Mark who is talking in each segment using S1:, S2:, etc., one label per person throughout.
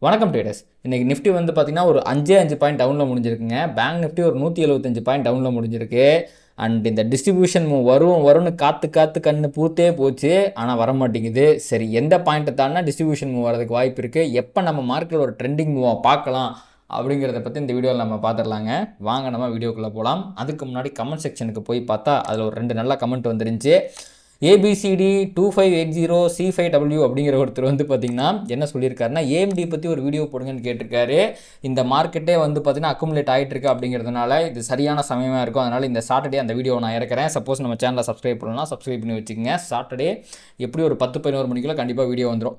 S1: வணக்கம் ட்ரேடர்ஸ். இன்றைக்கி நிஃப்டி வந்து பார்த்திங்கன்னா ஒரு 5 பாயிண்ட் டவுனில் முடிஞ்சிருக்குங்க. பேங்க் நிஃப்டி ஒரு 175 பாயிண்ட் டவுனில் முடிஞ்சிருக்கு. அண்ட் இந்த டிஸ்ட்ரிபியூஷன் மூவ் வரும்னு காற்று கண்ணு பூத்தே போச்சு, ஆனால் வர மாட்டேங்குது. சரி, எந்த பாயிண்ட்டை தாண்டினா டிஸ்ட்ரிபியூஷன் மூவ் வரதுக்கு வாய்ப்பு இருக்குது, எப்போ நம்ம மார்க்கெட்டில் ஒரு ட்ரெண்டிங் மூவாக பார்க்கலாம் அப்படிங்கிறத பற்றி இந்த வீடியோவில் நம்ம பார்த்துடலாங்க. வாங்க நம்ம வீடியோக்குள்ளே போகலாம். அதுக்கு முன்னாடி கமெண்ட் செக்ஷனுக்கு போய் பார்த்தா அதில் ஒரு 2 நல்ல கமெண்ட் வந்துருந்துச்சு. ABCD 2580 C5W அப்படிங்கிற ஒருத்தர் வந்து பார்த்திங்கன்னா என்ன சொல்லியிருக்காருன்னா, AMD பற்றி ஒரு வீடியோ போடுங்கன்னு கேட்டிருக்காரு. இந்த மார்க்கெட்டே வந்து பார்த்திங்கன்னா அக்குமுலேட் ஆகிட்டு இருக்கு அப்படிங்கிறதுனால இது சரியான சமயமாக இருக்கும். அதனால் இந்த சாட்டர்டே அந்த வீடியோ நான் இறக்கிறேன். சப்போஸ் நம்ம சேனலை சப்ஸ்கிரைப் பண்ணலாம், சப்ஸ்கிரைப் பண்ணி வச்சுக்கோங்க. சாட்டர்டே எப்படி ஒரு 10-11 மணிக்குள்ள கண்டிப்பாக வீடியோ வந்துடும்.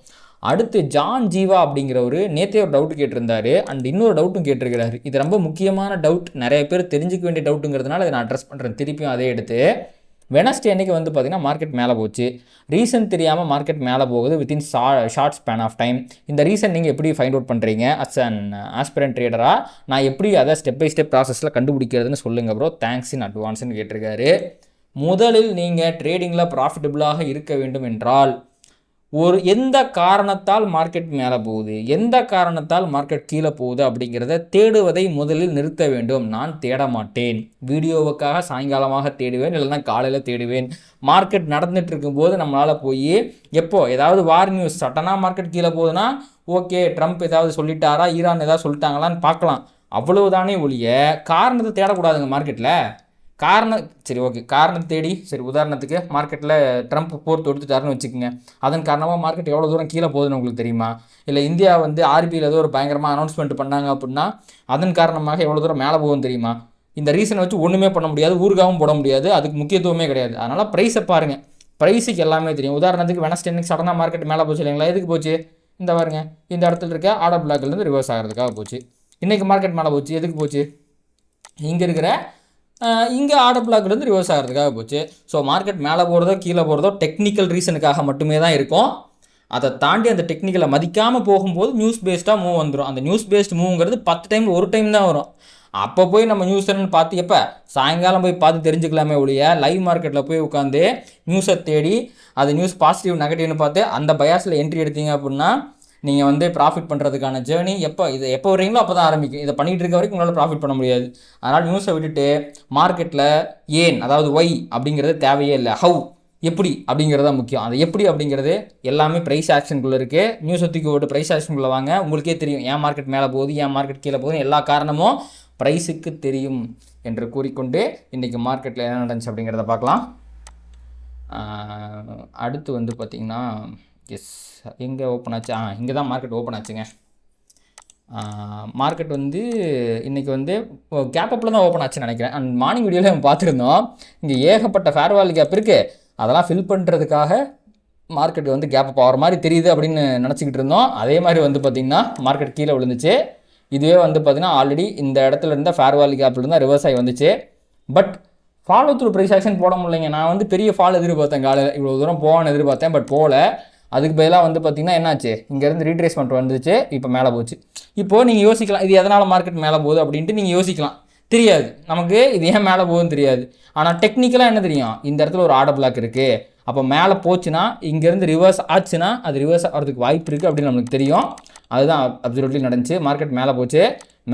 S1: அடுத்து ஜான் ஜீவா அப்படிங்கிறவர் நேற்றே ஒரு டவுட் கேட்டிருந்தாரு. அண்ட் இன்னொரு டவுட்டும் கேட்டிருக்கிறாரு. இது ரொம்ப முக்கியமான டவுட், நிறைய பேர் தெரிஞ்சிக்க வேண்டிய டவுட்டுங்கிறதுனால இதை நான் அட்ரஸ் பண்ணுறேன். திருப்பியும் அதே எடுத்து வெனஸ்டே அன்றைக்கி வந்து பார்த்திங்கன்னா மார்க்கெட் மேலே போச்சு. ரீசன் தெரியாமல் மார்க்கெட் மேலே போகுது within short span of time. இந்த ரீசன் நீங்கள் எப்படி ஃபைண்ட் அவுட் பண்ணுறீங்க அஸ் அன் ஆஸ்பிரண்ட் ட்ரேடராக? நான் எப்படி அதை ஸ்டெப் பை ஸ்டெப் ப்ராசஸில் கண்டுபிடிக்கிறதுன்னு சொல்லுங்கள் ப்ரோ, தேங்க்ஸ் இன் அட்வான்ஸ்ன்னு கேட்டிருக்காரு. முதலில் நீங்கள் ட்ரேடிங்கில் ப்ராஃபிட்டபுளாக இருக்க வேண்டும் என்றால் எந்த காரணத்தால் மார்க்கெட் மேலே போகுது, எந்த காரணத்தால் மார்க்கெட் கீழே போகுது அப்படிங்கிறத தேடுவதை முதலில் நிறுத்த வேண்டும். நான் தேட மாட்டேன், வீடியோவுக்காக சாயங்காலமாக தேடுவேன், இல்லைன்னா காலையில் தேடுவேன். மார்க்கெட் நடந்துட்டு இருக்கும்போது நம்மளால் போய் ஏதாவது வார் நியூஸ் சட்டனாக மார்க்கெட் கீழே போகுதுன்னா ஓகே, ட்ரம்ப் ஏதாவது சொல்லிட்டாரா, ஈரான் ஏதாவது சொல்லிட்டாங்களான்னு பார்க்கலாம். அவ்வளவுதானே ஒழிய காரணத்தை தேடக்கூடாதுங்க மார்க்கெட்டில். சரி ஓகே, காரணத்தை தேடி, சரி உதாரணத்துக்கு மார்க்கெட்டில் ட்ரம்ப் போர் தொடுத்துட்டாருன்னு வச்சுக்கோங்க. அதன் காரணமாக மார்க்கெட் எவ்வளோ தூரம் கீழே போகுதுன்னு உங்களுக்கு தெரியுமா? இல்லை இந்தியா வந்து RBIயில் ஏதோ ஒரு பயங்கரமாக அனௌன்ஸ்மெண்ட் பண்ணாங்க அப்படின்னா அதன் காரணமாக எவ்வளோ தூரம் மேலே போகுதுன்னு தெரியுமா? இந்த ரீசனை வச்சு ஒன்றுமே பண்ண முடியாது, ஊருகாவும் போட முடியாது, அதுக்கு முக்கியத்துவமே கிடையாது. அதனால் ப்ரைஸை பாருங்கள், ப்ரைஸுக்கு எல்லாமே தெரியும். உதாரணத்துக்கு வெனஸ்டே இன்னைக்கு சடனாக மார்க்கெட் மேலே போச்சு இல்லைங்களா? எதுக்கு போச்சு? இந்த பாருங்க, இந்த இடத்துல இருக்க ஆர்டர் பிளாக்லேருந்து ரிவர்ஸ் ஆகிறதுக்காக போச்சு. இன்றைக்கி மார்க்கெட் மேலே போச்சு, எதுக்கு போச்சு? இங்கே ஆர்டர் பிளாக்லேருந்து ரிவர்ஸ் ஆகிறதுக்காக போச்சு. ஸோ மார்க்கெட் மேலே போகிறதோ கீழே போகிறதோ டெக்னிக்கல் ரீசனுக்காக மட்டுமே தான் இருக்கும். அதை தாண்டி அந்த டெக்னிக்கலை மதிக்காமல் போகும்போது நியூஸ் பேஸ்டாக மூவ் வந்துடும். அந்த நியூஸ் பேஸ்ட் மூவ்ங்கிறது 10 டைம் ஒரு டைம் தான் வரும். அப்போ போய் நம்ம நியூஸ் என்னன்னு பார்த்து சாயங்காலம் போய் பார்த்து தெரிஞ்சுக்கலாமே ஒழிய லைவ் மார்க்கெட்டில் போய் உட்காந்து நியூஸை தேடி அது நியூஸ் பாசிட்டிவ் நெகட்டிவ்னு பார்த்து அந்த பயாஸில் என்ட்ரி எடுத்தீங்க அப்படின்னா நீங்கள் வந்து ப்ராஃபிட் பண்ணுறதுக்கான ஜேர்னி எப்போ வரீங்களோ அப்போ தான் ஆரம்பிக்கும். இதை பண்ணிகிட்டு இருக்க வரைக்கும் உங்களால் ப்ராஃபிட் பண்ண முடியாது. அதனால் நியூஸை விட்டுட்டு மார்க்கெட்டில் ஏன், அதாவது ஒய் அப்படிங்கிறது தேவையே இல்லை, ஹவு, எப்படி அப்படிங்கிறது தான் முக்கியம். அது எப்படி அப்படிங்கிறது எல்லாமே ப்ரைஸ் ஆக்ஷனுக்குள்ளே இருக்குது. நியூஸை தூக்கி போட்டு ப்ரைஸ் ஆக்ஷனுக்குள்ளே வாங்க, உங்களுக்கே தெரியும் ஏன் மார்க்கெட் மேலே போகுது, ஏன் மார்க்கெட் கீழே போகுது, எல்லா காரணமும் ப்ரைஸுக்கு தெரியும் என்று கூறிக்கொண்டு இன்றைக்கி மார்க்கெட்டில் என்ன நடந்துச்சு அப்படிங்கிறத பார்க்கலாம். அடுத்து வந்து பார்த்திங்கன்னா எங்கே ஓப்பன் ஆச்சு? இங்கே தான் மார்க்கெட் ஓப்பன் ஆச்சுங்க. மார்க்கெட் வந்து இன்றைக்கி வந்து கேப் அப்பில் தான் ஓப்பன் ஆச்சுன்னு நினைக்கிறேன். அண்ட் மார்னிங் வீடியோவில் நம்ம பார்த்துருந்தோம், இங்கே ஏகப்பட்ட ஃபேர் வேல்யூ கேப் இருக்குது, அதெல்லாம் ஃபில் பண்ணுறதுக்காக மார்க்கெட் வந்து கேப் அப் ஆகிற மாதிரி தெரியுது அப்படின்னு நினச்சிக்கிட்டு இருந்தோம். அதே மாதிரி வந்து பார்த்திங்கன்னா மார்க்கெட் கீழே விழுந்துச்சு. இதுவே வந்து பார்த்திங்கன்னா ஆல்ரெடி இந்த இடத்துல இருந்தால் ஃபேர் வேல்யூ கேப்பில் இருந்தால் ரிவர்ஸ் ஆகி வந்துச்சு. But follow through price action போட முடியலைங்க. நான் வந்து பெரிய ஃபால் எதிர்பார்த்தேன், காலையில் இவ்வளோ தூரம் போவான்னு எதிர்பார்த்தேன், பட் போகல. அதுக்கு பதிலாக வந்து பார்த்திங்கன்னா என்னாச்சு, இங்கேருந்து ரீட்ரேஸ்மெண்ட் வந்துச்சு, இப்போ மேலே போச்சு. இப்போது நீங்கள் யோசிக்கலாம் இது எதனால் மார்க்கெட் மேலே போகுது அப்படின்ட்டு நீங்கள் யோசிக்கலாம். தெரியாது நமக்கு இது ஏன் மேலே போகுதுன்னு தெரியாது. ஆனால் டெக்னிக்கலாக என்ன தெரியும், இந்த இடத்துல ஒரு ஆர்டர் பிளாக் இருக்குது, அப்போ மேலே போச்சுன்னா இங்கேருந்து ரிவர்ஸ் ஆச்சுன்னா அது ரிவர்ஸ் ஆகிறதுக்கு வாய்ப்பு இருக்குது அப்படின்னு நம்மளுக்கு தெரியும். அதுதான் அப்சல்யூட்லி நடந்துச்சு. மார்க்கெட் மேலே போச்சு,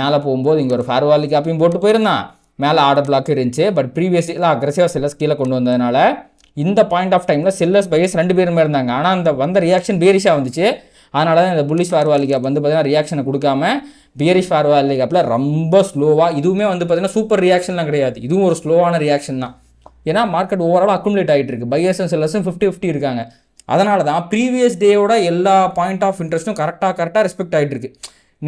S1: மேலே போகும்போது இங்கே ஒரு ஃபேர் வேல்யூ கேப்பையும் போட்டு போயிருந்தான், மேலே ஆர்டர் பிளாக் இருந்துச்சு. பட் ப்ரீவியஸ்லாம் அக்ரெசிவாக செல்லர்ஸ் கீழே கொண்டு வந்ததுனால இந்த பாயிண்ட் ஆஃப் டைமில் செல்லர்ஸ் பையர்ஸ் 2 பேருமே இருந்தாங்க. ஆனால் அந்த வந்த ரியாக்ஷன் பேரிஷாக வந்துச்சு. அதனால தான் இந்த புல்லிஷ் ஃபேர் வேல்யூ கேப் வந்து பார்த்திங்கன்னா ரியாக்ஷனை கொடுக்காம பியரிஷ் ஃபேர் வேல்யூ கேப்பில் ரொம்ப ஸ்லோவாக, இதுவுமே வந்து பார்த்திங்கன்னா சூப்பர் ரியாக்ஷன்லாம் கிடையாது, இதுவும் ஒரு ஸ்லோவான ரியாக்ஷன் தான். ஏன்னா மார்க்கெட் ஓவரால் அக்குமுலேட் ஆகிட்டு இருக்குது, பையர்ஸும் செல்லர்ஸும் 50-50 இருக்காங்க. அதனால தான் ப்ரீவியஸ் டேயோட எல்லா பாயிண்ட் ஆஃப் இன்ட்ரெஸ்ட்டும் கரெக்டாக ரெஸ்பெக்ட் ஆகிட்டு இருக்குது.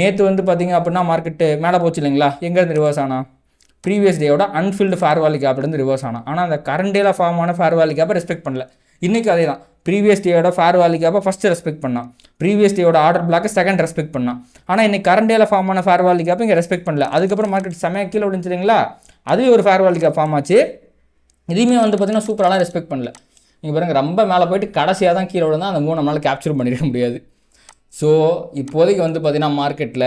S1: நேற்று வந்து பார்த்திங்க அப்படின்னா மார்க்கெட்டு மேலே போச்சு இல்லைங்களா, எங்கேருந்து ரிவர்ஸ் ஆனால் ப்ரீவியஸ் டேயோட அன்ஃபில்டு ஃபேர் வேல்யூ கேப்லேருந்து ரிவர்ஸ் ஆனால் அந்த கரண்ட் டேல ஃபார்ம் ஆன ஃபேர் வேல்யூ கேப்பை ரெஸ்பெக்ட் பண்ணல. இன்றைக்கி அதே தான், ப்ரீவியஸ் டேயோட ஃபேர் வேல்யூ கேப்பை ஃபஸ்ட்டு ரெஸ்பெக்ட் பண்ணான், ப்ரீவியஸ் டேயோட ஆர்டர் பிளாக்கை செகண்ட் ரெஸ்பெக்ட் பண்ணான். ஆனால் இன்றைக்கி கரண்ட் டேல ஃபார்ம் ஆன ஃபேர் வேல்யூ கேப்பை இங்கே ரெஸ்பெக்ட் பண்ணல. அதுக்கப்புறம் மார்க்கெட் செமையாக கீழே விழுந்துச்சிங்களா, அதுவே ஒரு ஃபேர் வேல்யூ கேப் ஃபார்ம் ஆச்சு. இதுவுமே வந்து பார்த்திங்கன்னா சூப்பராலாம் ரெஸ்பெக்ட் பண்ணல. நீங்கள் பாருங்கள், ரொம்ப மேலே போயிட்டு கடைசியாக தான் கீழே விழுந்தால் அந்த 3 நம்மளால் கேப்சர் பண்ணிட முடியாது. ஸோ இப்போதைக்கு வந்து பார்த்திங்கன்னா மார்க்கெட்டில்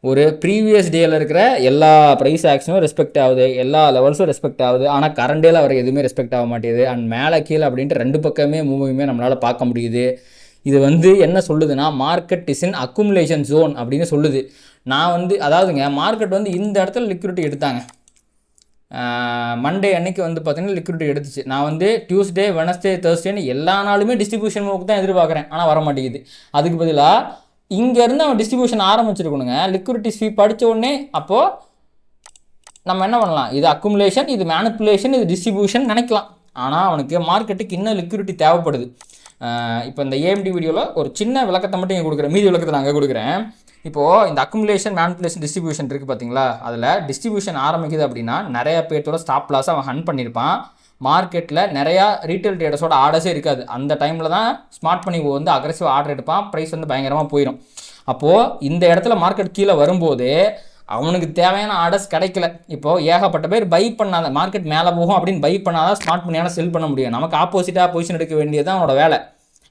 S1: ஒரு ப்ரீவியஸ் டேயில் இருக்கிற எல்லா ப்ரைஸ் ஆக்ஷனும் ரெஸ்பெக்ட் ஆகுது, எல்லா லெவல்ஸும் ரெஸ்பெக்ட் ஆகுது. ஆனால் கரண்ட் டேல வர எதுவுமே ரெஸ்பெக்ட் ஆக மாட்டேங்குது. அண்ட் மேலே கீழே அப்படின்ட்டு 2 பக்கமே மூவிங்குமே நம்மளால் பார்க்க முடியுது. இது வந்து என்ன சொல்லுதுன்னா market is in accumulation zone அப்படின்னு சொல்லுது. நான் வந்து அதாவதுங்க மார்க்கெட் வந்து இந்த இடத்துல லிக்விடிட்டி எடுத்தாங்க. மண்டே அன்னைக்கு வந்து பார்த்தீங்கன்னா லிக்விடிட்டி எடுத்துச்சு. நான் வந்து டியூஸ்டே, வெனஸ்டே, தேர்ஸ்டேன்னு எல்லா நாளுமே டிஸ்ட்ரிபியூஷன் மூவுக்கு தான் எதிர்பார்க்குறேன். ஆனால் வர மாட்டேங்குது. அதுக்கு பதிலாக இங்கேருந்து அவன் டிஸ்ட்ரிபியூஷன் ஆரம்பிச்சிருக்கணுங்க. லிக்விடிட்டி ஸ்வீப் அடித்த உடனே அப்போது நம்ம என்ன பண்ணலாம், இது அக்குமுலேஷன், இது மேனிப்புலேஷன், இது டிஸ்ட்ரிபியூஷன் நினைக்கலாம். ஆனால் அவனுக்கு மார்க்கெட்டுக்கு இன்னும் லிக்விடிட்டி தேவைப்படுது. இப்போ இந்த ஏஎம்டி வீடியோவில் ஒரு சின்ன விளக்கத்தை மட்டும் இங்கே கொடுக்குறேன், மீதி விளக்கத்தை நான் அங்கே கொடுக்குறேன். இப்போது இந்த அக்குமுலேஷன், மேனிப்புலேஷன், டிஸ்ட்ரிபியூஷன் இருக்குது பார்த்தீங்களா, அதில் டிஸ்ட்ரிபியூஷன் ஆரம்பிக்குது அப்படின்னா நிறையா பேர்த்தோட ஸ்டாப் லாஸ் அவன் ஹன் பண்ணியிருப்பான். மார்க்கெட்டில் நிறையா ரீட்டைல் ட்ரேடர்ஸோட ஆர்டர்ஸே இருக்காது. அந்த டைமில் தான் ஸ்மார்ட் பண்ணி வந்து அக்ரெசிவ் ஆர்டர் எடுப்பான், ப்ரைஸ் வந்து பயங்கரமாக போயிடும். அப்போது இந்த இடத்துல மார்க்கெட் கீழே வரும்போது அவனுக்கு தேவையான ஆர்டர்ஸ் கிடைக்கல. இப்போது ஏகப்பட்ட பேர் பை பண்ணாத, மார்க்கெட் மேலே போகும் அப்படின்னு பை பண்ணாதான் ஸ்மார்ட் பண்ணியான செல் பண்ண முடியும். நமக்கு ஆப்போசிட்டாக பொசிஷன் எடுக்க வேண்டியது தான் அவனோட வேலை.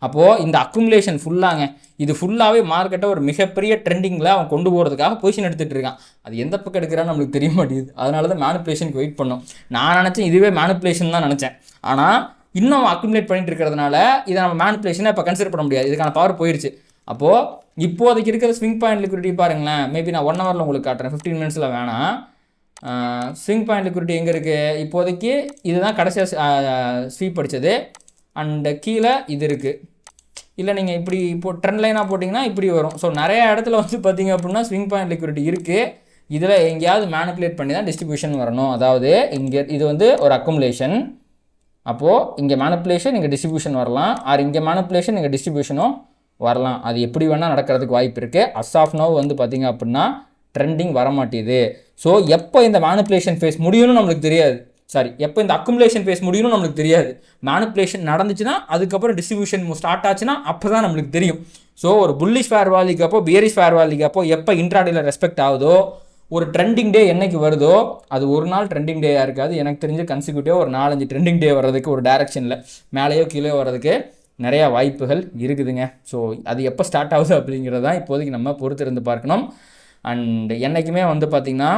S1: அப்போது இந்த அக்குமுலேஷன் ஃபுல்லாங்க, இது ஃபுல்லாகவே மார்க்கெட்டை ஒரு மிகப்பெரிய ட்ரெண்டிங்கில் அவன் கொண்டு போகிறதுக்காக பொசிஷன் எடுத்துகிட்டு இருக்கான். அது எந்த பக்கம் எடுக்கிறான்னு நம்மளுக்கு தெரிய மாட்டேங்குது. அதனால தான் மேனிப்புலேஷனுக்கு வெயிட் பண்ணோம். நான் நினச்சேன் இதுவே மேனிப்புலேஷன் தான் நினச்சேன். ஆனால் இன்னும் அக்குமுலேட் பண்ணிட்டு இருக்கிறதுனால இதை நம்ம மேனிப்புலேஷனை இப்போ கன்சிடர் பண்ண முடியாது. இதுக்கான பவர் போயிடுச்சு. அப்போது இப்போதைக்கு இருக்கிற ஸ்விங் பாயிண்ட் லிக்விடிட்டி பாருங்களேன். மேபி நான் 1 ஹவரில் உங்களுக்கு காட்டுறேன், 15 மினிட்ஸில் வேணாம். ஸ்விங் பாயிண்ட் லிக்விடிட்டி எங்கே இருக்குது, இப்போதைக்கு இதுதான் கடைசியாக ஸ்வீப் அடித்தது. அண்டு கீழே இது இருக்குது. இல்லை நீங்கள் இப்படி இப்போ ட்ரெண்ட் லைனாக போட்டிங்கன்னா இப்படி வரும். ஸோ நிறைய இடத்துல வந்து பார்த்திங்க அப்படின்னா ஸ்விங் பாயிண்ட் லிக்விடிட்டி இருக்குது. இதில் எங்கேயாவது மேனிப்புலேட் பண்ணி தான் டிஸ்ட்ரிபியூஷன் வரணும். அதாவது இங்கே இது வந்து ஒரு அக்குமுலேஷன், அப்போது இங்கே மேனிப்புலேஷன், இங்கே டிஸ்ட்ரிபியூஷன் வரலாம். ஆர் இங்கே மேனிப்புலேஷன், இங்கே டிஸ்ட்ரிபியூஷனும் வரலாம். அது எப்படி வேணால் நடக்கிறதுக்கு வாய்ப்பு இருக்குது. அஸ் ஆஃப் நவ் வந்து பார்த்திங்க அப்படின்னா ட்ரெண்டிங் வரமாட்டேது. ஸோ எப்போ இந்த மேனிப்புலேஷன் ஃபேஸ் முடியும்னு நம்மளுக்கு தெரியாது. எப்போ இந்த அக்குமுலேஷன் ஃபேஸ் முடியும்னு நம்மளுக்கு தெரியாது. மேனிப்புலேஷன் நடந்துச்சுன்னா அதுக்கப்புறம் டிஸ்ட்ரிபியூஷன் ஸ்டார்ட் ஆச்சுன்னா அப்போ தான் நம்மளுக்கு தெரியும். ஸோ ஒரு புல்லிஷ் ஃபேர் வேல்யூக்கு அப்போ, பியரிஷ் ஃபேர் வேல்யூக்கு அப்போ எப்போ இன்ட்ராடேல ரெஸ்பெக்ட் ஆகுதோ, ஒரு ட்ரெண்டிங் டே என்னைக்கு வருதோ, அது ஒரு நாள் ட்ரெண்டிங் டேயாக இருக்காது. எனக்கு தெரிஞ்சு கன்சிக்யூட்டிவாக ஒரு 4-5 ட்ரெண்டிங் டே வர்றதுக்கு, ஒரு டைரக்ஷனில் மேலேயோ கீழே வர்றதுக்கு நிறையா வாய்ப்புகள் இருக்குதுங்க. ஸோ அது எப்போ ஸ்டார்ட் ஆகுது அப்படிங்கிறது தான் இப்போதைக்கு நம்ம பொறுத்திருந்து பார்க்கணும். அண்ட் என்றைக்குமே வந்து பார்த்திங்கன்னா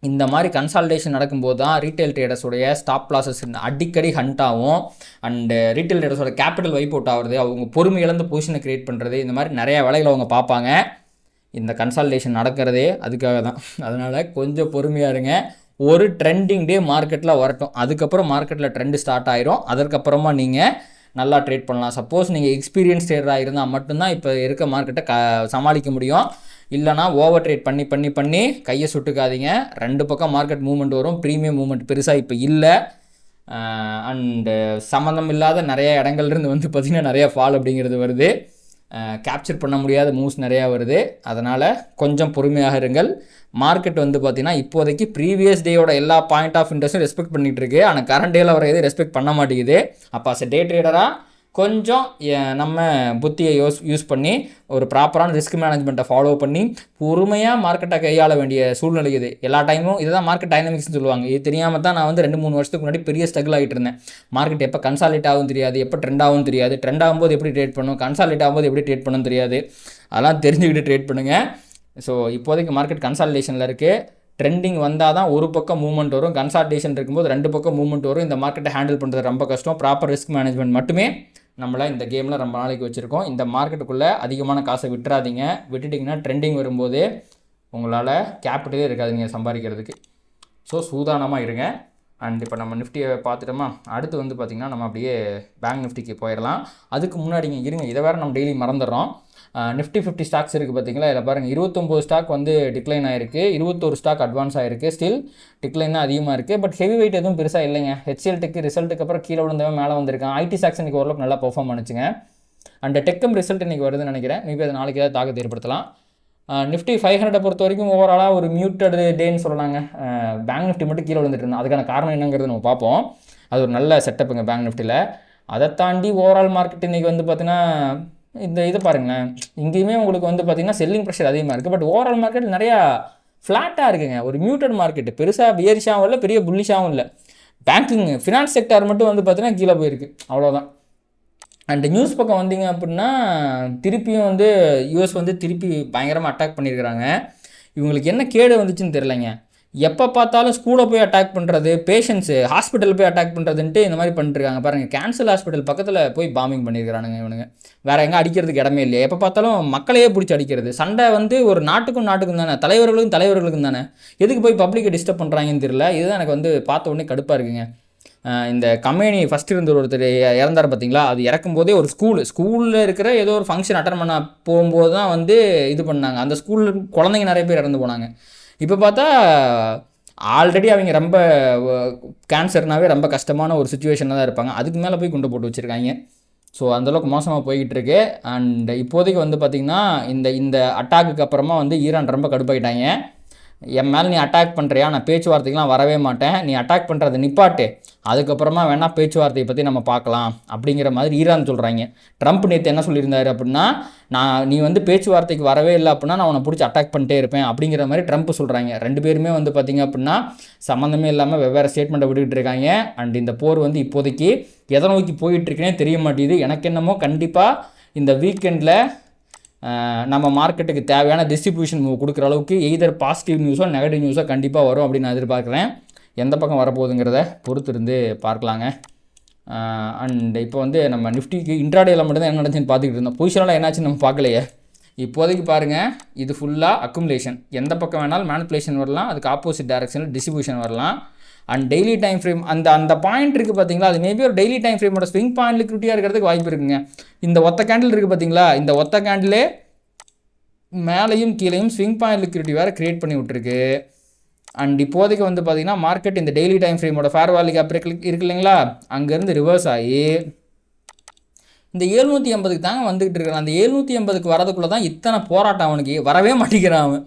S1: இந்த மாதிரி கன்சால்டேஷன் நடக்கும்போது தான் ரீட்டைல் ட்ரேடர்ஸோடைய ஸ்டாப் லாஸஸ் அடிக்கடி ஹண்ட் ஆகும். அண்டு ரீட்டைல் ட்ரேடர்ஸோட கேபிட்டல் வைப் அவுட் ஆகுறது, அவங்க பொறுமை இழந்து பொசிஷனை க்ரியேட் பண்ணுறது, இந்த மாதிரி நிறையா வேலைகளை அவங்க பார்ப்பாங்க. இந்த கன்சால்டேஷன் நடக்கிறதே அதுக்காக தான். அதனால் கொஞ்சம் பொறுமையாக இருங்க. ஒரு ட்ரெண்டிங் டே மார்க்கெட்டில் வரட்டும், அதுக்கப்புறம் மார்க்கெட்டில் ட்ரெண்டு ஸ்டார்ட் ஆயிரும். அதற்கப்புறமா நீங்கள் நல்லா ட்ரேட் பண்ணலாம். சப்போஸ் நீங்கள் எக்ஸ்பீரியன்ஸ் ட்ரேடராக இருந்தால் மட்டும்தான் இப்போ இருக்க மார்க்கெட்டை சமாளிக்க முடியும். இல்லைனா ஓவர் ட்ரேட் பண்ணி பண்ணி பண்ணி கையை சுட்டுக்காதீங்க. 2 பக்கம் மார்க்கெட் மூவ்மெண்ட் வரும். ப்ரீமியம் மூவ்மெண்ட் பெருசாக இப்போ இல்லை. அண்டு சம்மந்தம் இல்லாத நிறைய இடங்கள்லேருந்து வந்து பார்த்திங்கன்னா நிறையா ஃபால் அப்படிங்கிறது வருது. கேப்சர் பண்ண முடியாத மூவ்ஸ் நிறையா வருது. அதனால் கொஞ்சம் பொறுமையாக இருங்கள். மார்க்கெட் வந்து பார்த்திங்கன்னா இப்போதைக்கு ப்ரீவியஸ் டேயோட எல்லா பாயிண்ட் ஆஃப் இன்ட்ரெஸ்ட்டும் ரெஸ்பெக்ட் பண்ணிகிட்டு இருக்கு. ஆனால் கரண்ட் டேயில் வர எதுவும் ரெஸ்பெக்ட் பண்ண மாட்டேங்குது. அப்போ அஸ் டே ட்ரேடராக கொஞ்சம் நம்ம புத்தியை யூஸ் பண்ணி ஒரு ப்ராப்பரான ரிஸ்க் மேனேஜ்மெண்ட்டை ஃபாலோ பண்ணி பொறுமையாக மார்க்கெட்டை கையாள வேண்டிய சூழ்நிலை இது. எல்லா டைமும் இதுதான் மார்க்கெட் டைனமிக்ஸ்னு சொல்லுவாங்க. இது தெரியாமல் தான் நான் வந்து 2-3 வருஷத்துக்கு முன்னாடி பெரிய ஸ்ட்ரகிள் ஆகிட்டு இருந்தேன். மார்க்கெட் எப்போ கன்சாலிட் ஆகும் தெரியாது, எப்போ ட்ரெண்ட் ஆகும் தெரியாது, ட்ரெண்ட் ஆகும்போது எப்படி ட்ரேட் பண்ணும், கன்சாலிட் ஆகும்போது எப்படி ட்ரேட் பண்ணணும் தெரியாது. அதெல்லாம் தெரிஞ்சுக்கிட்டு ட்ரேட் பண்ணுங்கள். ஸோ இப்போதைக்கு மார்க்கெட் கன்சாலிடேஷனில் இருக்குது. ட்ரெண்டிங் வந்தால் தான் ஒரு பக்கம் மூவ்மெண்ட் வரும். கன்சாலிடேஷன் இருக்கும்போது 2 பக்கம் மூவ்மெண்ட் வரும். இந்த மார்க்கெட்டை ஹேண்டில் பண்ணுறது ரொம்ப கஷ்டம். ப்ராப்பர் ரிஸ்க் மேனேஜ்மெண்ட் மட்டுமே நம்மளை இந்த கேமில் ரொம்ப நாளைக்கு வச்சுருக்கோம். இந்த மார்க்கெட்டுக்குள்ளே அதிகமான காசை விட்டுறாதீங்க. விட்டுட்டிங்கன்னா ட்ரெண்டிங் வரும்போது உங்களால் கேபிட்டலே இருக்காது நீங்கள் சம்பாதிக்கிறதுக்கு. ஸோ சூதானமாக இருங்க. அண்ட் இப்போ நம்ம நிஃப்டியை பார்த்துட்டோமா, அடுத்து வந்து பார்த்திங்கன்னா நம்ம அப்படியே பேங்க் நிஃப்டிக்கு போயிடலாம். அதுக்கு முன்னாடிங்க இருங்க, இதை வேறு நம்ம டெய்லி மறந்துடுறோம். நிஃப்டி 50 ஸ்டாக்ஸ் இருக்குது பார்த்தீங்களா, இதில் பாருங்கள் 29 ஸ்டாக் வந்து டிக்ளைன் ஆகிருக்கு, 21 ஸ்டாக் அட்வான்ஸ் ஆகிருக்கு. ஸ்டில் டிக்ளைன் தான் அதிகமாக இருக்குது. பட் ஹெவி வெயிட் எதுவும் பெருசாக இல்லைங்க. ஹெச்எல்டெக்கு ரிசல்ட்டுக்கு அப்புறம் கீழே விழுந்தவன் மேலே வந்திருக்கான். ஐடி ஸ்டாக்ஸ் இன்றைக்கி ஓரளவுக்கு நல்லா பெர்ஃபார்ம் பண்ணுச்சுங்க. அண்ட் டெக்கம் ரிசல்ட் இன்றைக்கி வருதுன்னு நினைக்கிறேன். மேபி அது நாளைக்கு ஏதாவது தாக்கத்தை ஏற்படுத்தலாம். நிஃப்டி 500 பொறுத்த வரைக்கும் ஓவராலாக ஒரு மியூட்டட் டேன்னு சொல்லலாங்க. பேங்க் நிஃப்டி மட்டும் கீழே விழுந்துட்டு இருந்தோம். அதுக்கான காரணம் என்னங்கிறது நம்ம பார்ப்போம். அது ஒரு நல்ல செட்டப்புங்க பேங்க் நிஃப்டியில். அதை தாண்டி ஓவரால் மார்க்கெட் இன்றைக்கி வந்து பார்த்திங்கன்னா இந்த இதை பாருங்களேன், இங்கேயுமே உங்களுக்கு வந்து பார்த்திங்கன்னா செல்லிங் ப்ரெஷர் அதிகமாக இருக்குது. பட் ஓவரால் மார்க்கெட் நிறையா ஃப்ளாட்டாக இருக்குங்க. ஒரு மியூட்டட் மார்க்கெட்டு, பெருசாக பியரிஷாகவும் இல்லை, பெரிய புல்லிஷாகவும் இல்லை. பேங்கிங் ஃபினான்ஸ் செக்டார் மட்டும் வந்து பார்த்திங்கன்னா கீழே போயிருக்கு, அவ்வளோதான். அண்ட் நியூஸ் பக்கம் வந்தீங்க அப்படின்னா திருப்பியும் வந்து யூஎஸ் வந்து திருப்பி பயங்கரமாக அட்டாக் பண்ணியிருக்கிறாங்க. இவங்களுக்கு என்ன கேடு வந்துச்சுன்னு தெரிலங்க. எப்போ பார்த்தாலும் ஸ்கூலை போய் அட்டாக் பண்ணுறது, பேஷண்ட்ஸு ஹாஸ்பிட்டல் போய் அட்டாக் பண்ணுறதுன்ட்டு இந்த மாதிரி பண்ணிட்டுருக்காங்க பாருங்கள். கேன்சர் ஹாஸ்பிட்டல் பக்கத்தில் போய் பாம்பிங் பண்ணியிருக்கிறானுங்க இவனுங்க. வேறு எங்கே அடிக்கிறதுக்கு இடமே இல்லையா? எப்போ பார்த்தாலும் மக்களையே பிடிச்சி அடிக்கிறது. சண்டை வந்து ஒரு நாட்டுக்கும் தானே, தலைவர்களுக்கும் தானே. எதுக்கு போய் பப்ளிக்கை டிஸ்டர்ப் பண்ணுறாங்கன்னு தெரியல. இதுதான் எனக்கு வந்து பார்த்த உடனே கடுப்பாக இருக்குங்க. இந்த கம்பெனி ஃபஸ்ட்டு இருந்த ஒருத்தர் இறந்தார் பார்த்தீங்களா, அது இறக்கும்போதே ஒரு ஸ்கூலில் இருக்கிற ஏதோ ஒரு ஃபங்க்ஷன் அட்டன் பண்ண போகும்போது தான் வந்து இது பண்ணாங்க. அந்த ஸ்கூலில் குழந்தைங்க நிறைய பேர் இறந்து போனாங்க. இப்போ பார்த்தா ஆல்ரெடி அவங்க ரொம்ப கேன்சர்னாவே ரொம்ப கஷ்டமான ஒரு சுச்சுவேஷனில் தான் இருப்பாங்க. அதுக்கு மேலே போய் குண்டை போட்டு வச்சுருக்காங்க. ஸோ அந்தளவுக்கு மோசமாக போய்கிட்டு இருக்கு. அண்ட் இப்போதைக்கு வந்து பார்த்திங்கன்னா இந்த அட்டாக்குக்கு அப்புறமா வந்து ஈரான் ரொம்ப கடுப்பாயிட்டாங்க. என் மேலே நீ அட்டாக் பண்ணுறியா, நான் பேச்சுவார்த்தைக்கெலாம் வரவே மாட்டேன், நீ அட்டாக் பண்ணுறதை நிப்பாட்டு, அதுக்கப்புறமா வேணால் பேச்சுவார்த்தையை பற்றி நம்ம பார்க்கலாம் அப்படிங்கிற மாதிரி ஈரான் சொல்கிறாங்க. ட்ரம்ப் நேற்று என்ன சொல்லியிருந்தாரு அப்படின்னா, நீ வந்து பேச்சுவார்த்தைக்கு வரவே இல்லை அப்படின்னா நான் உன்னை பிடிச்சி அட்டாக் பண்ணிட்டே இருப்பேன் அப்படிங்கிற மாதிரி ட்ரம்ப் சொல்கிறாங்க. ரெண்டு பேருமே வந்து பார்த்திங்க அப்படின்னா சம்மந்தமே இல்லாமல் வெவ்வேறு ஸ்டேட்மெண்ட்டை விட்டுக்கிட்டு இருக்காங்க. அண்ட் இந்த போர் வந்து இப்போதைக்கு எதை நோக்கி போயிட்டுருக்குன்னே தெரிய மாட்டேங்குது. எனக்கு என்னமோ கண்டிப்பாக இந்த வீக்கெண்டில் நம்ம மார்க்கெட்டுக்கு தேவையான டிஸ்ட்ரிபியூஷன் மூவ் கொடுக்குற அளவுக்கு எய்தர் பாசிட்டிவ் நியூஸோ நெகட்டிவ் நியூஸோ கண்டிப்பாக வரும் அப்படின்னு நான் எதிர்பார்க்குறேன். எந்த பக்கம் வரப்போகுதுங்கிறத பொறுத்து இருந்து பார்க்கலாங்க. அண்ட் இப்போ வந்து நம்ம நிஃப்டிக்கு இன்ட்ராடேயில் மட்டும்தான் என்ன நடந்துச்சுன்னு பார்த்துக்கிட்டு இருந்தோம். பொசிஷனெலாம் என்னாச்சுன்னு நம்ம பார்க்கலையே. இப்போதைக்கு பாருங்கள், இது ஃபுல்லாக அக்குமுலேஷன். எந்த பக்கம் வேணாலும் மேனிப்புலேஷன் வரலாம், அதுக்கு ஆப்போசிட் டைரக்ஷனில் டிஸ்ட்ரிபியூஷன் வரலாம். அண்ட் டெய்லி டைம் ஃப்ரேம் அந்த பாயிண்ட் இருக்குது பார்த்தீங்களா, அது மேபி ஒரு டெய்லி டைம் ஃப்ரேமோட ஸ்விங் பாயிண்ட் லிக்விடிட்டியாக இருக்கிறதுக்கு வாய்ப்பு இருக்குங்க. இந்த ஒத்த கேண்டில் இருக்குது பார்த்தீங்களா, இந்த ஒத்த கேண்டிலே மேலேயும் கீழேயும் ஸ்விங் பாயிண்ட் லிக்விடிட்டி வேறு க்ரியேட் பண்ணி விட்டுருக்கு. அண்ட் இப்போதைக்கு வந்து பார்த்திங்கன்னா மார்க்கெட் இந்த டெய்லி டைம் ஃப்ரேமோட ஃபேர் வேல்யூ கேப் இருக்கு இல்லைங்களா, அங்கேருந்து ரிவர்ஸ் ஆகி இந்த 780க்கு தாங்க வந்துக்கிட்டு இருக்கிறான். அந்த 780க்கு வரதுக்குள்ளே தான் இத்தனை போராட்டம். அவனுக்கு வரவே மாட்டேங்கிறான், அவன்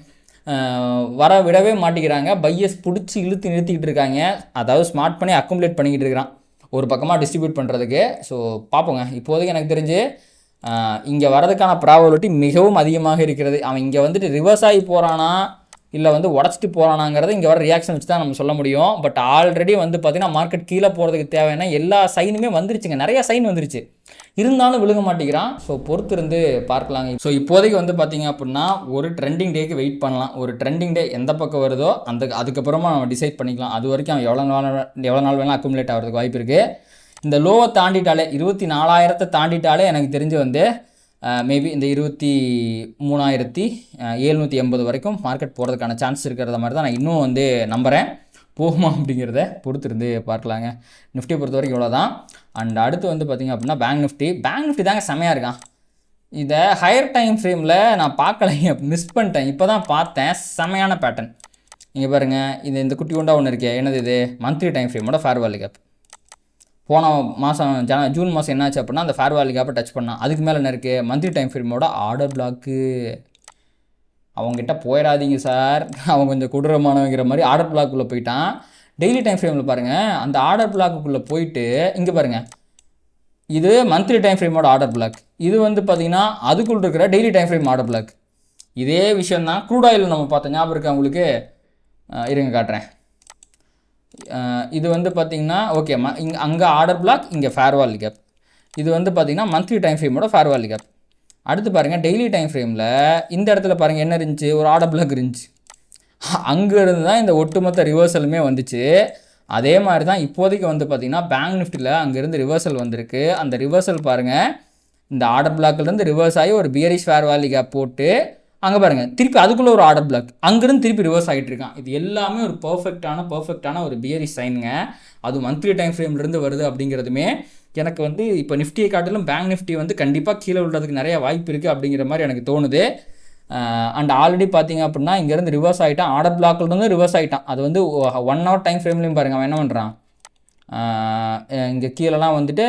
S1: வர விடவே மாட்டேங்கிறாங்க. பையஸ் பிடிச்சி நிறுத்திக்கிட்டு இருக்காங்க. அதாவது ஸ்மார்ட் பண்ணி அக்குமுலேட் பண்ணிக்கிட்டு இருக்கிறான் ஒரு பக்கமாக டிஸ்ட்ரிபியூட் பண்ணுறதுக்கு. ஸோ பார்ப்போங்க. இப்போதைக்கு எனக்கு தெரிஞ்சு இங்கே வரதுக்கான ப்ராபபிலிட்டி மிகவும் அதிகமாக இருக்கிறது. அவன் இங்கே வந்துட்டு ரிவர்ஸ் ஆகி போகிறானா இல்லை வந்து உடச்சிட்டு போகிறானாங்கிறத இங்கே வர ரியாக்ஷன் வச்சு தான் நம்ம சொல்ல முடியும். பட் ஆல்ரெடி வந்து பார்த்திங்கன்னா மார்க்கெட் கீழே போகிறதுக்கு தேவையான எல்லா சைனுமே வந்துருச்சுங்க. நிறையா சைன் வந்துருச்சு, இருந்தாலும் விழுக மாட்டேங்கிறான். ஸோ பொறுத்து இருந்து பார்க்கலாங்க. ஸோ இப்போதைக்கு வந்து பார்த்திங்க அப்படின்னா ஒரு ட்ரெண்டிங் டேக்கு வெயிட் பண்ணலாம். ஒரு ட்ரெண்டிங் டே எந்த பக்கம் வருதோ அதுக்கப்புறமா நம்ம டிசைட் பண்ணிக்கலாம். அது வரைக்கும் அவன் எவ்வளோ நாள் வேணால் அக்குமுலேட் ஆகிறதுக்கு வாய்ப்பு இருக்குது. இந்த லோவை தாண்டிட்டாலே 24,000 தாண்டிட்டாலே எனக்கு தெரிஞ்சு வந்து மேபி இந்த 23,780 வரைக்கும் மார்க்கெட் போகிறதுக்கான சான்ஸ் இருக்கிறத மாதிரி தான் நான் இன்னும் வந்து நம்புகிறேன். போகுமா அப்படிங்கிறத பொறுத்து இருந்து பார்க்கலாங்க. நிஃப்டியை பொறுத்த வரைக்கும் இவ்வளோ தான். அண்ட் அடுத்து வந்து பார்த்திங்க அப்படின்னா பேங்க் நிஃப்டி தாங்க செமையாக இருக்கான். இதை ஹையர் டைம் ஃப்ரேமில் நான் பார்க்கலைங்க, மிஸ் பண்ணிட்டேன். இப்போ தான் பார்த்தேன். செமையான பேட்டர்ன். இங்கே பாருங்கள், இந்த குட்டி குண்டா ஒன்று இருக்கே, என்னது இது, மந்த்லி டைம் ஃப்ரேமோட ஃபேர் வேல்யூ கேப். போன மாதம் ஜூன் மாதம் என்னாச்சு அப்படின்னா அந்த ஃபேர் வேல்யூ கேப்பை டச் பண்ணான். அதுக்கு மேலே என்ன இருக்குது, மந்த்லி டைம் ஃப்ரேமோட ஆர்டர் பிளாக்கு. அவங்ககிட்ட போயிடாதீங்க சார், அவன் கொஞ்சம் கொடூரமானவங்கிற மாதிரி ஆர்டர் பிளாக்குள்ளே போயிட்டான். டெய்லி டைம் ஃப்ரேமில் பாருங்கள், அந்த ஆர்டர் பிளாக்குள்ளே போயிட்டு இங்கே பாருங்கள், இது மந்த்லி டைம் ஃப்ரேமோட ஆர்டர் பிளாக். இது வந்து பார்த்திங்கன்னா அதுக்குள்ள இருக்கிற daily time frame order black. இதே விஷயம் தான் க்ரூட் ஆயில் நம்ம பார்த்தோம், ஞாபகம் இருக்கா உங்களுக்கு? இருங்க காட்டுறேன். இது வந்து பார்த்திங்கன்னா ஓகே, அங்கே ஆர்டர் பிளாக், இங்கே ஃபேர் வேல்யூ கேப். இது வந்து பார்த்திங்கன்னா மந்த்லி டைம் ஃப்ரேமோட ஃபேர் வேல்யூ கேப். அடுத்து பாருங்கள், டெய்லி டைம் ஃப்ரேமில் இந்த இடத்துல பாருங்கள் என்ன இருந்துச்சு, ஒரு ஆர்டர் பிளாக் இருந்துச்சு. அங்கேருந்து தான் இந்த ஒட்டுமொத்த ரிவர்சலுமே வந்துச்சு. அதே மாதிரி தான் இப்போதைக்கு வந்து பார்த்திங்கன்னா பேங்க் நிஃப்டியில் அங்கேருந்து ரிவர்சல் வந்திருக்கு. அந்த ரிவர்சல் பாருங்கள், இந்த ஆர்டர் பிளாக்லேருந்து ரிவர்ஸ் ஆகி ஒரு பியரிஷ் ஃபேர் வேல்யூ கேப் போட்டு அங்கே பாருங்கள் திருப்பி அதுக்குள்ளே ஒரு ஆர்டர் பிளாக், அங்கேருந்து திருப்பி ரிவர்ஸ் ஆகிட்டு இருக்கான். இது எல்லாமே ஒரு பர்ஃபெக்டான ஒரு பியரிஷ் சைனுங்க. அது மந்த்லி டைம் ஃப்ரேம்லேருந்து வருது அப்படிங்கிறதுமே எனக்கு வந்து இப்போ நிஃப்டியை காட்டிலும் பேங்க் நிஃப்டி வந்து கண்டிப்பாக கீழே விழுறதுக்கு நிறைய வாய்ப்பு இருக்குது அப்படிங்கிற மாதிரி எனக்கு தோணுது. அண்ட் ஆல்ரெடி பார்த்திங்க அப்படின்னா இங்கேருந்து ரிவர்ஸ் ஆகிட்டான், ஆர்டர் பிளாக்லேருந்து ரிவர்ஸ் ஆகிட்டான். அது வந்து 1 hour டைம் ஃப்ரேம்லேயும் பாருங்கள் அவன் என்ன பண்ணுறான், இங்கே கீழெலாம் வந்துட்டு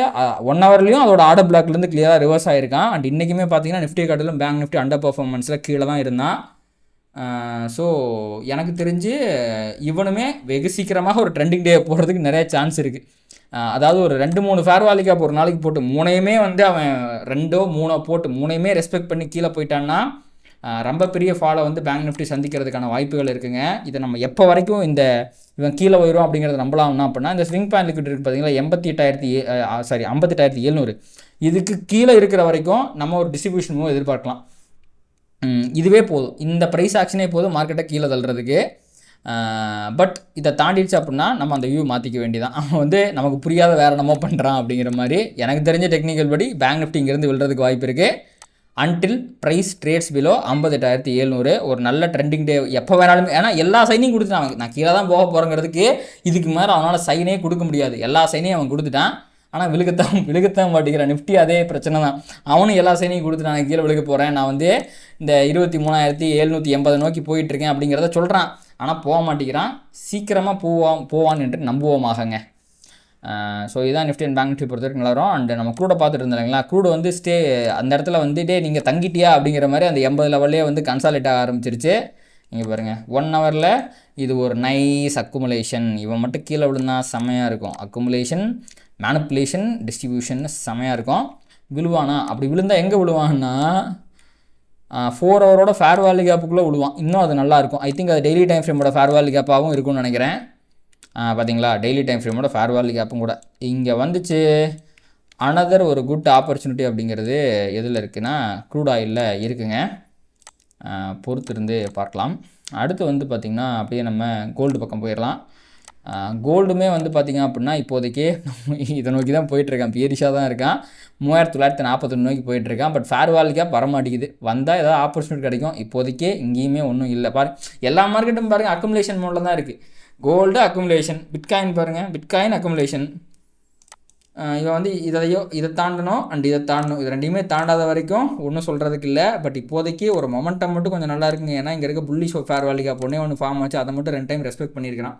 S1: 1 hourலேயும் அதோட ஆர்டர் பிளாக்லேருந்து கிளியராக ரிவர்ஸ் ஆகிருக்கான். அண்ட் இன்றைக்குமே பார்த்தீங்கன்னா நிஃப்டி காட்டிலும் பேங்க் நிஃப்டி அண்டர் பர்ஃபார்மன்ஸில் கீழே தான் இருந்தான். ஸோ எனக்கு தெரிஞ்சு இவனுமே வெகு சீக்கிரமாக ஒரு ட்ரெண்டிங் டே போடுறதுக்கு நிறைய சான்ஸ் இருக்குது. அதாவது ஒரு 2-3 ஃபேர் வேல்யூ கேப் ஒரு நாளைக்கு போட்டு 3யுமே வந்து அவன் 2-3 போட்டு 3யுமே ரெஸ்பெக்ட் பண்ணி கீழே போயிட்டான்னா ரொம்ப பெரிய ஃபாலை வந்து பேங்க் நிஃப்டி சந்திக்கிறதுக்கான வாய்ப்புகள் இருக்குங்க. இதை நம்ம எப்போ வரைக்கும் இவன் கீழே போயிடும் அப்படிங்கிறத நம்பலாம்னா அப்படின்னா இந்த ஸ்விங் பாயிண்ட் லிக்விட் இருக்குது பார்த்தீங்களா, 58,700 இதுக்கு கீழே இருக்கிற வரைக்கும் நம்ம ஒரு டிஸ்ட்ரிபியூஷன் எதிர்பார்க்கலாம். இதுவே போதும், இந்த ப்ரைஸ் ஆக்ஷனே போதும் மார்க்கெட்டை கீழே தள்ளுறதுக்கு. பட் இதை தாண்டிடுச்சு அப்படின்னா நம்ம அந்த வியூ மாற்றிக்க வேண்டியதான். அவன் வந்து நமக்கு புரியாத வேறு என்னமோ பண்ணுறான் அப்படிங்கிற மாதிரி. எனக்கு தெரிஞ்ச டெக்னிக்கல் படி பேங்க் நிஃப்டி இங்கேருந்து விழுறதுக்கு வாய்ப்பு இருக்குது. அன்டில் ப்ரைஸ் ட்ரேட்ஸ் பிலோ 58,700 ஒரு நல்ல ட்ரெண்டிங் டே எப்போ வேணாலுமே. ஏன்னா எல்லா சைனையும் கொடுத்துட்டான். நான் கீழே தான் போக போகிறேங்கிறதுக்கு இதுக்கு மேலே அவனால் சைனே கொடுக்க முடியாது. எல்லா சைனையும் அவன் கொடுத்துட்டான். ஆனால் விழுகத்தான் மாட்டேங்கிறான். நிஃப்டி அதே பிரச்சனை தான். அவனும் எல்லா சைனையும் கொடுத்துட்டான். நான் கீழே விழுக போகிறேன், நான் வந்து இந்த 23,780 நோக்கி போயிட்டுருக்கேன் அப்படிங்கிறத சொல்கிறான். ஆனால் போக மாட்டேங்கிறான். சீக்கிரமாக போவான் என்று நம்புவோமாகங்க. ஸோ இதான் நிஃப்டி அண்ட் பேங்க் நிஃப்டி பொறுத்த வரைக்கும் நிலவரம். அண்ட் நம்ம க்ரூடை பார்த்துட்டு இருந்தாங்களா, க்ரூடு வந்து அந்த இடத்துல வந்துட்டு நீங்கள் தங்கிட்டியா அப்படிங்கிற மாதிரி அந்த 80 லெவல்லே வந்து கன்சாலிட் ஆக ஆரம்பிச்சிருச்சு. நீங்கள் பாருங்கள் 1 ஹவரில் இது ஒரு நைஸ் அக்குமுலேஷன். இவன் மட்டும் கீழே விழுந்தா செம்மையாக இருக்கும். அக்குமுலேஷன், மேனிப்புலேஷன், டிஸ்ட்ரிபியூஷன் செம்மையாக இருக்கும். விழுவானா? அப்படி விழுந்தால் எங்கே விழுவான்னா 4 ஹவரோட ஃபேர் வேல்யூ கேப்புக்குள்ளே விழுவான். இன்னும் அது நல்லாயிருக்கும். ஐ திங்க் அது டெய்லி டைம் ஃப்ரேமோட ஃபேர் வேல்யூ கேப்பாகவும் இருக்கும்னு நினைக்கிறேன். பார்த்தீங்களா, டெய்லி டைம் ஃப்ரேமோட ஃபேர் வேல்யூ கேப்பும் கூட இங்கே வந்துச்சு. அனதர் ஒரு குட் ஆப்பர்ச்சுனிட்டி அப்படிங்கிறது எதில் இருக்குன்னா க்ரூட் ஆயிலில் இருக்குங்க. பொறுத்திருந்து பார்க்கலாம். அடுத்து வந்து பார்த்திங்கன்னா அப்படியே நம்ம கோல்டு பக்கம் போயிடலாம். கோல்டுமே வந்து பார்த்திங்க அப்படின்னா இப்போதைக்கு இதை நோக்கி தான் போயிட்டுருக்கான். பியரிஷாக தான் இருக்கான். 3,941 நோக்கி போயிட்டுருக்கான். பட் ஃபேர் வேல்யூ கேப் வரமாட்டேங்குது. வந்தால் ஏதாவது ஆப்பர்ச்சுனிட்டி கிடைக்கும். இப்போதைக்கே இங்கேயுமே ஒன்றும் இல்லை. எல்லா மார்க்கெட்டும் பாருங்கள் அக்குமுலேஷன் மோடில் தான் இருக்குது. கோல்டு அக்குமுலேஷன், பிட்காயின் பாருங்கள், பிட்காயின் அக்குமுலேஷன். இவன் வந்து இதை தாண்டணும் அண்ட் இதை தாண்டணும். இது ரெண்டையுமே தாண்டாத வரைக்கும் ஒன்றும் சொல்கிறதுக்கு இல்லை. பட் இப்போதைக்கு ஒரு மொமெண்டம் மட்டும் கொஞ்சம் நல்லா இருக்குங்க. ஏன்னா இங்கே இருக்க புல்லிஷ் ஃபேர் வேல்யூ கேப் ஒன்று ஃபார்ம் ஆச்சு. அதை மட்டும் 2 டைம் ரெஸ்பெக்ட் பண்ணியிருக்கிறான்.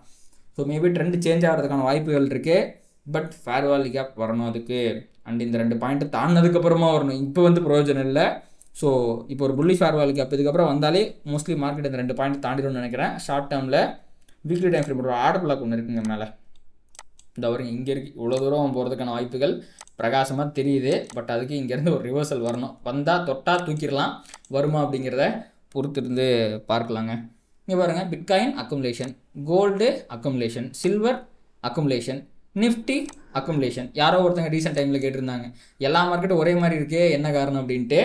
S1: ஸோ மேபி ட்ரெண்ட் சேஞ்ச் ஆகிறதுக்கான வாய்ப்புகள் இருக்குது. பட் ஃபேர் வேல்யூ கேப் வரணும் அதுக்கு. அண்ட் இந்த 2 பாயிண்ட்டு தாண்டினதுக்கப்புறமா வரணும். இப்போ வந்து பிரயோஜனம் இல்லை. ஸோ இப்போ ஒரு புல்லிஷ் ஃபேர் வேல்யூ கேப் இதுக்கப்புறம் வந்தாலே மோஸ்ட்லி மார்க்கெட் இந்த 2 பாயிண்ட் தாண்டிடும்னு நினைக்கிறேன். ஷார்ட் டேர்மில் வீக்லி டைம் ஃப்ரேம் ஒரு ஆர்டர் பிளாக் ஒன்று இருக்குங்க மேலே. இந்த வரைக்கும் இங்கே இருக்குது. இவ்வளோ தூரம் போகிறதுக்கான வாய்ப்புகள் பிரகாசமாக தெரியுது. பட் அதுக்கு இங்கேருந்து ஒரு ரிவர்சல் வரணும். வந்தால் தொட்டால் தூக்கிடலாம். வருமா அப்படிங்கிறத பொறுத்திருந்து பார்க்கலாங்க. இங்கே பாருங்கள், bitcoin accumulation, gold accumulation, silver accumulation, Nifty accumulation. யாரோ ஒருத்தங்க ரீசெண்ட் டைமில் கேட்டிருந்தாங்க எல்லா மார்க்கெட்டும் ஒரே மாதிரி இருக்கே என்ன காரணம் அப்படின்ட்டு.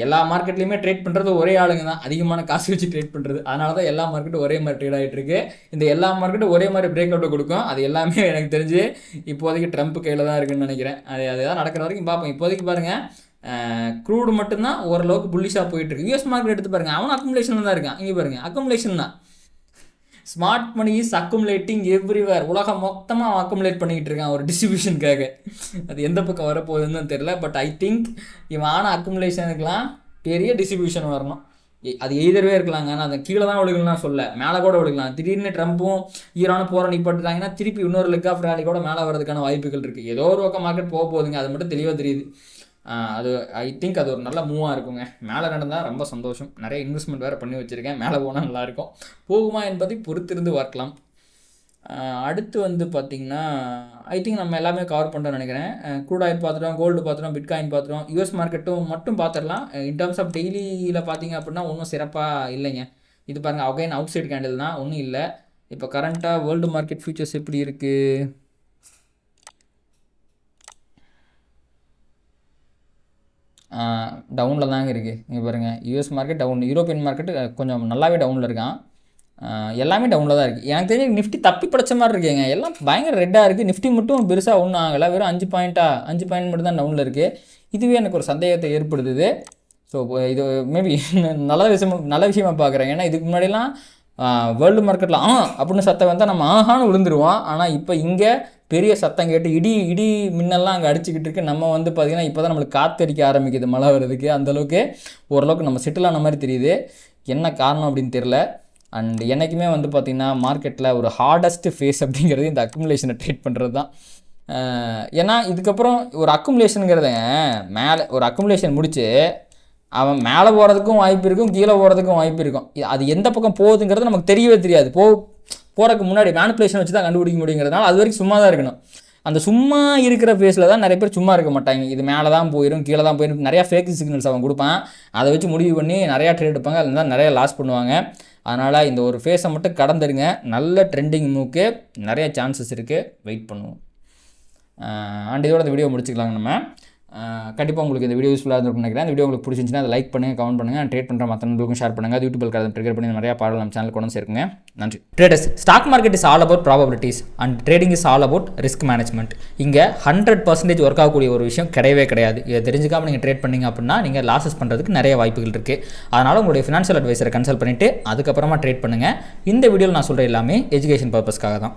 S1: எல்லா மார்க்கெட்லேயுமே ட்ரேட் பண்ணுறது ஒரே ஆளுங்க தான், அதிகமான காசு வச்சு ட்ரேட் பண்ணுறது. அதனால தான் எல்லா மார்க்கெட்டும் ஒரே மாதிரி ட்ரேட் ஆகிட்டு இருக்கு. இந்த எல்லா மார்க்கெட்டும் ஒரே மாதிரி பிரேக் அவுட்டை கொடுக்கும். அது எல்லாமே எனக்கு தெரிஞ்சு இப்போதைக்கு ட்ரம்ப் கையில் தான் இருக்குன்னு நினைக்கிறேன். அதுதான் நடக்கிற வரைக்கும் பார்ப்போம். இப்போதைக்கு பாருங்கள், க்ரூடு மட்டும்தான் ஓரளவுக்கு புல்லிஷாக போயிட்டுருக்கு. யூஎஸ் மார்க்கெட் எடுத்து பாருங்கள், அவனும் அக்குமுலேஷனில் தான் இருக்கான். இங்கே பாருங்கள், அக்குமுலேஷன் தான். Smart money is accumulating everywhere. உலகம் மொத்தமாக அவன் அக்குமுலேட் பண்ணிக்கிட்டு இருக்கான் ஒரு டிஸ்ட்ரிபியூஷனுக்காக. அது எந்த பக்கம் வரப்போகுதுன்னு தெரியல. பட் ஐ திங்க் இவன் ஆன அக்குமுலேஷனுக்கெலாம் பெரிய டிஸ்ட்ரிபியூஷன் வரணும். அது எய்தரவே இருக்கலாங்க. ஆனால் அதை கீழே தான் விழுகலாம் சொல்ல, மேலே கூட விழுகலாம். திடீர்னு ட்ரம்ப்பும் ஈரானும் போகிற நிப்பாட்டுட்டாங்கன்னா திருப்பி இன்னொரு லெக் ஆஃப் ரேலி கூட மேலே வரதுக்கான வாய்ப்புகள் இருக்குது. ஏதோ ஒரு பக்கம் மார்க்கெட் போக போகுதுங்க, அது மட்டும் தெளிவாக தெரியுது. அது ஐ திங்க் அது ஒரு நல்ல மூவாக இருக்குங்க. மேலே நடந்தால் ரொம்ப சந்தோஷம். நிறைய இன்வெஸ்ட்மெண்ட் வேறு பண்ணி வச்சுருக்கேன். மேலே போனால் நல்லாயிருக்கும். போகுமா என்பதை பொறுத்திருந்து பார்க்கலாம். அடுத்து வந்து பார்த்திங்கன்னா ஐ திங்க் நம்ம எல்லாமே கவர் பண்ணுறோம்னு நினைக்கிறேன். க்ரூட் ஆயில் பார்த்துட்டோம், கோல்டு பார்த்துட்டோம், பிட்காயின் பார்த்துட்டோம், யூஎஸ் மார்க்கெட்டும் மட்டும் பார்த்துடலாம். இன் டர்ம்ஸ் ஆஃப் டெய்லியில் பார்த்திங்க அப்படின்னா ஒன்றும் சிறப்பாக இல்லைங்க. இது பாருங்கள், அகைன் அவுட் சைட் கேண்டில் தான், ஒன்றும் இல்லை. இப்போ கரண்ட்டாக வேர்ல்டு மார்க்கெட் ஃபியூச்சர்ஸ் எப்படி இருக்குது? டவுனில் தாங்க இருக்குது. இங்கே பாருங்கள், US market down, European market கொஞ்சம் நல்லாவே டவுனில் இருக்கான். எல்லாமே டவுனில் தான் இருக்குது. எனக்கு தெரிஞ்சு நிஃப்டி தப்பி படைச்ச மாதிரி இருக்குங்க. எல்லாம் பயங்கர ரெட்டாக இருக்குது. நிஃப்டி மட்டும் பெருசாக ஒன்றும் ஆகலை. வெறும் 5 பாயிண்ட் மட்டும் தான் டவுனில் இருக்குது. இதுவே எனக்கு ஒரு சந்தேகத்தை ஏற்படுத்துது. ஸோ இது மேபி நல்ல விஷயமாக பார்க்குறேன். ஏன்னா இதுக்கு முன்னாடிலாம் வேர்ல்டு மார்க்கெட்டில் அப்படின்னு சத்தம் வந்தால் நம்ம ஆஹான்னு விழுந்துருவோம். ஆனால் இப்போ இங்கே பெரிய சத்தம் கேட்டு இடி மின்னெல்லாம் அங்கே அடிச்சுக்கிட்டு இருக்கு. நம்ம வந்து பார்த்திங்கன்னா இப்போ தான் நம்மளுக்கு காற்றடிக்க ஆரம்பிக்குது மழை வர்றதுக்கு. அந்தளவுக்கு ஓரளவுக்கு நம்ம செட்டில் ஆன மாதிரி தெரியுது. என்ன காரணம் அப்படின்னு தெரில. அண்ட் என்றைக்குமே வந்து பார்த்திங்கன்னா மார்க்கெட்டில் ஒரு ஹார்டஸ்ட் ஃபேஸ் அப்படிங்கிறது இந்த அக்குமுலேஷனை ட்ரேட் பண்ணுறது தான். ஏன்னா இதுக்கப்புறம் ஒரு அக்குமுலேஷனுங்கிறத மேலே ஒரு அக்குமுலேஷன் முடித்து அவன் மேலே போகிறதுக்கும் வாய்ப்பு இருக்கும், கீழே போகிறதுக்கும் வாய்ப்பு இருக்கும். அது எந்த பக்கம் போகுதுங்கிறது நமக்கு தெரியவே தெரியாது. போகிறதுக்கு முன்னாடி மேனிப்புலேஷன் வச்சு தான் கண்டுபிடிக்க முடியுங்கிறதுனால அது வரைக்கும் சும்மா தான் இருக்கணும். அந்த சும்மா இருக்கிற ஃபேஸில் தான் நிறைய பேர் சும்மா இருக்க மாட்டாங்க. இது மேலே தான் போயிடும், கீழே தான் போயிடும், நிறையா ஃபேக் சிக்னல்ஸ் அவன் கொடுப்பான். அதை வச்சு முடிவு பண்ணி நிறையா ட்ரேட் எடுப்பாங்க. அதில் தான் நிறையா லாஸ் பண்ணுவாங்க. அதனால் இந்த ஒரு ஃபேஸை மட்டும் கடந்துருங்க. நல்ல ட்ரெண்டிங் மூவ்க்கு நிறைய சான்சஸ் இருக்குது. வெயிட் பண்ணுவோம். அண்ட் இதோட இந்த வீடியோ முடிச்சுக்கலாங்க நம்ம. கண்டிப்பாக உங்களுக்கு இந்த வீடியோ யூஸ்ஃபுல்லாக இருந்திருக்கும் நினைக்கிறேன். இந்த வீடியோ உங்களுக்கு பிடிச்சிருந்துச்சுன்னா அதை லைக் பண்ணுங்கள், கமெண்ட் பண்ணுங்கள், ட்ரேட் பண்ணுற மற்ற நண்பர்களுக்கும் ஷேர் பண்ணுங்கள். அது யூடியூபில் அதை ட்ரிகர் பண்ணி நிறையா பாடல் நம்ம சேனல் கொண்டு சேர்க்குங்க. நன்றி. Traders, stock market is all about probabilities and trading is all about risk management. இங்கே 100% ஒர்க் ஆகக்கூடிய ஒரு விஷயம் கிடையவே கிடையாது. இதை தெரிஞ்சுக்காமல் நீங்கள் ட்ரேட் பண்ணிங்க அப்படின்னா நீங்கள் லாஸஸ் பண்ணுறதுக்கு நிறைய வாய்ப்புகள் இருக்குது. அதனால் உங்களுடைய ஃபினான்ஷியல் அட்வைசரை கன்சல்ட் பண்ணிவிட்டு அதுக்கப்புறமா ட்ரேட் பண்ணுங்கள். இந்த வீடியோவில் நான் சொல்கிற எல்லாமே எஜுகேஷன் பர்பஸ்க்காக தான்.